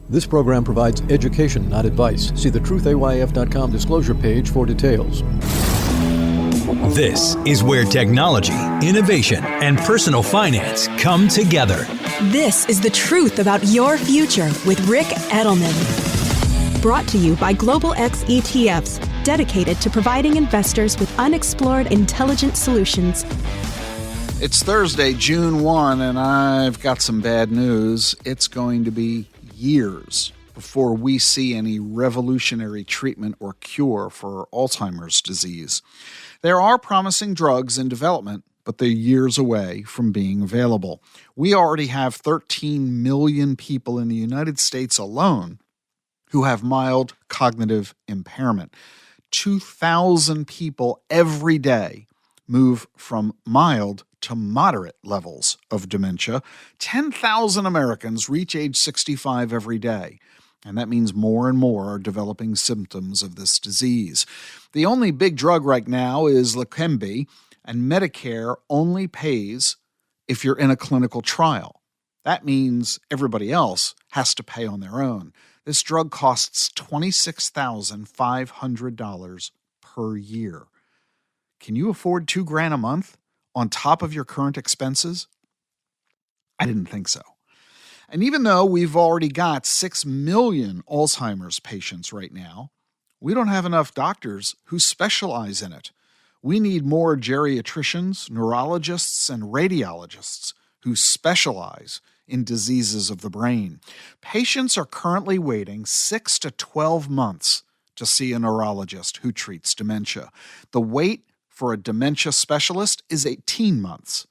This program provides education, not advice. See the truthayf.com disclosure page for details. This is where technology, innovation, and personal finance come together. This is the truth about your future with Rick Edelman. Brought to you by Global X ETFs, dedicated to providing investors with unexplored intelligent solutions. It's Thursday, June 1, and I've got some bad news. It's going to be years before we see any revolutionary treatment or cure for Alzheimer's disease. There are promising drugs in development, but they're years away from being available. We already have 13 million people in the United States alone who have mild cognitive impairment. 2,000 people every day move from mild to moderate levels of dementia. 10,000 Americans reach age 65 every day, and that means more and more are developing symptoms of this disease. The only big drug right now is Leqembi, and Medicare only pays if you're in a clinical trial. That means everybody else has to pay on their own. This drug costs $26,500 per year. Can you afford $2,000 a month on top of your current expenses? I didn't think so. And even though we've already got 6 million Alzheimer's patients right now, we don't have enough doctors who specialize in it. We need more geriatricians, neurologists, and radiologists who specialize in diseases of the brain. Patients are currently waiting 6 to 12 months to see a neurologist who treats dementia. The wait for a dementia specialist is 18 months.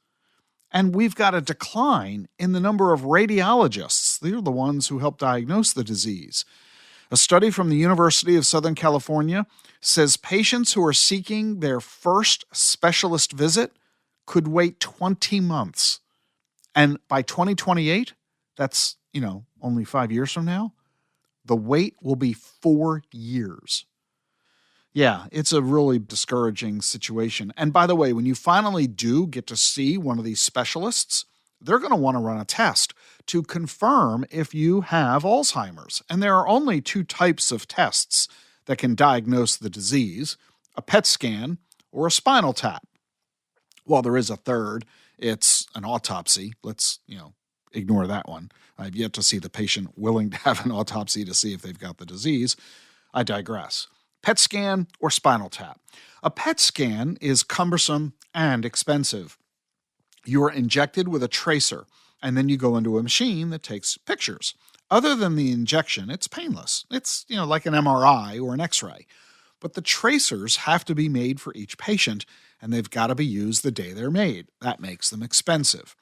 And we've got a decline in the number of radiologists. They're the ones who help diagnose the disease. A study from the University of Southern California says patients who are seeking their first specialist visit could wait 20 months. And by 2028, that's, only 5 years from now, the wait will be 4 years. Yeah, it's a really discouraging situation. And by the way, when you finally do get to see one of these specialists, they're going to want to run a test to confirm if you have Alzheimer's. And there are only 2 types of tests that can diagnose the disease: a PET scan or a spinal tap. Well, there is a third. It's an autopsy. Let's, ignore that one. I've yet to see the patient willing to have an autopsy to see if they've got the disease. I digress. PET scan or spinal tap. A PET scan is cumbersome and expensive. You are injected with a tracer, and then you go into a machine that takes pictures. Other than the injection, it's painless. It's, like an MRI or an X-ray. But the tracers have to be made for each patient, and they've got to be used the day they're made. That makes them expensive.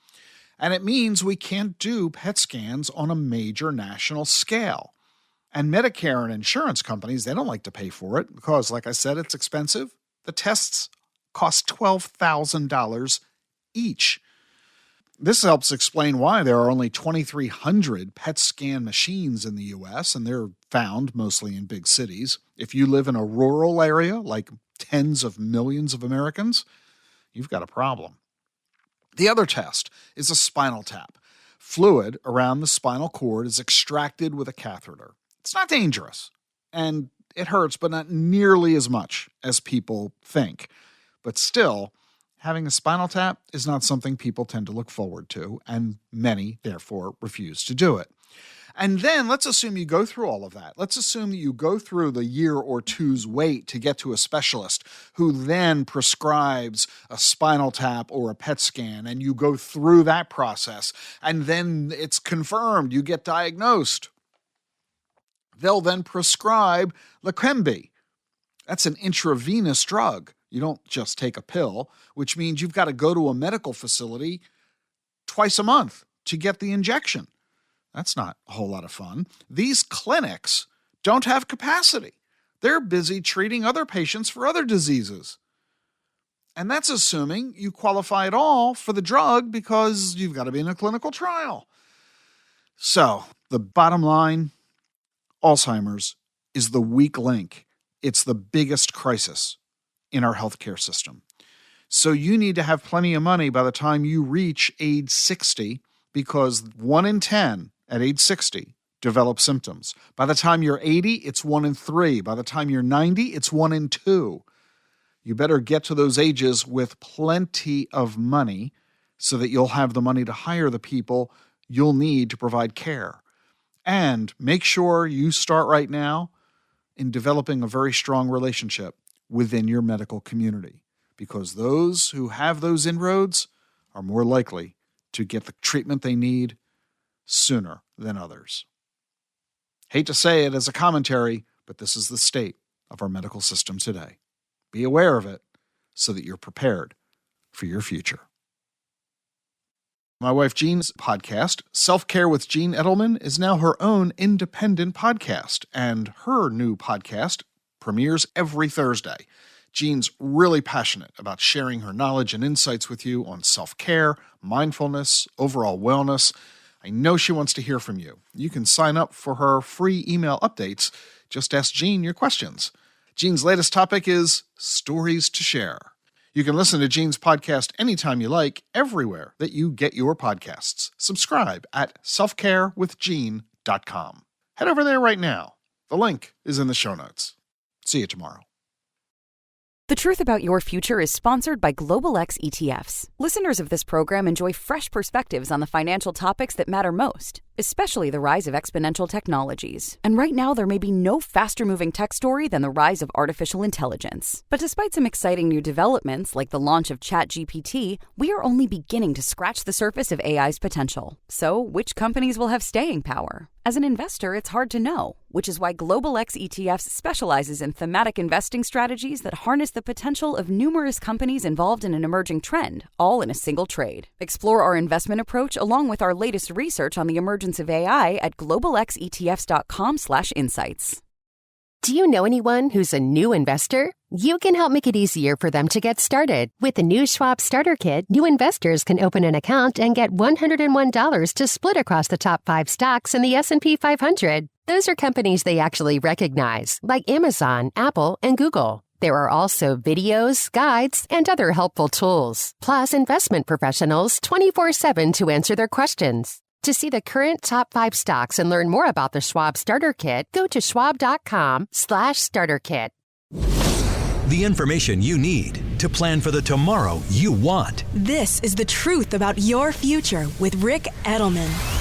And it means we can't do PET scans on a major national scale. And Medicare and insurance companies, they don't like to pay for it because, like I said, it's expensive. The tests cost $12,000 each. This helps explain why there are only 2,300 PET scan machines in the U.S., and they're found mostly in big cities. If you live in a rural area, like tens of millions of Americans, you've got a problem. The other test is a spinal tap. Fluid around the spinal cord is extracted with a catheter. It's not dangerous, and it hurts, but not nearly as much as people think. But still, having a spinal tap is not something people tend to look forward to, and many, therefore, refuse to do it. And then let's assume you go through all of that. Let's assume that you go through the year or two's wait to get to a specialist who then prescribes a spinal tap or a PET scan, and you go through that process, and then it's confirmed, you get diagnosed. They'll then prescribe Leqembi. That's an intravenous drug. You don't just take a pill, which means you've got to go to a medical facility twice a month to get the injection. That's not a whole lot of fun. These clinics don't have capacity. They're busy treating other patients for other diseases. And that's assuming you qualify at all for the drug because you've got to be in a clinical trial. So the bottom line, Alzheimer's is the weak link. It's the biggest crisis in our healthcare system. So you need to have plenty of money by the time you reach age 60, because 1 in 10 at age 60 develop symptoms. By the time you're 80, it's 1 in 3. By the time you're 90, it's 1 in 2. You better get to those ages with plenty of money so that you'll have the money to hire the people you'll need to provide care. And make sure you start right now in developing a very strong relationship within your medical community, because those who have those inroads are more likely to get the treatment they need sooner than others. Hate to say it as a commentary, but this is the state of our medical system today. Be aware of it so that you're prepared for your future. My wife Jean's podcast, Self-Care with Jean Edelman, is now her own independent podcast, and her new podcast premieres every Thursday. Jean's really passionate about sharing her knowledge and insights with you on self-care, mindfulness, overall wellness. I know she wants to hear from you. You can sign up for her free email updates. Just ask Jean your questions. Jean's latest topic is stories to share. You can listen to Jean's podcast anytime you like, everywhere that you get your podcasts. Subscribe at selfcarewithjean.com. Head over there right now. The link is in the show notes. See you tomorrow. The Truth About Your Future is sponsored by Global X ETFs. Listeners of this program enjoy fresh perspectives on the financial topics that matter most, especially the rise of exponential technologies. And right now, there may be no faster-moving tech story than the rise of artificial intelligence. But despite some exciting new developments, like the launch of ChatGPT, we are only beginning to scratch the surface of AI's potential. So, which companies will have staying power? As an investor, it's hard to know, which is why Global X ETFs specializes in thematic investing strategies that harness the potential of numerous companies involved in an emerging trend, all in a single trade. Explore our investment approach along with our latest research on the emergence of AI at globalxetfs.com/insights. Do you know anyone who's a new investor? You can help make it easier for them to get started. With the new Schwab Starter Kit, new investors can open an account and get $101 to split across the top 5 stocks in the S&P 500. Those are companies they actually recognize, like Amazon, Apple, and Google. There are also videos, guides, and other helpful tools, plus investment professionals 24/7 to answer their questions. To see the current top 5 stocks and learn more about the Schwab Starter Kit, go to schwab.com/starterkit. The information you need to plan for the tomorrow you want. This is The Truth About Your Future with Rick Edelman.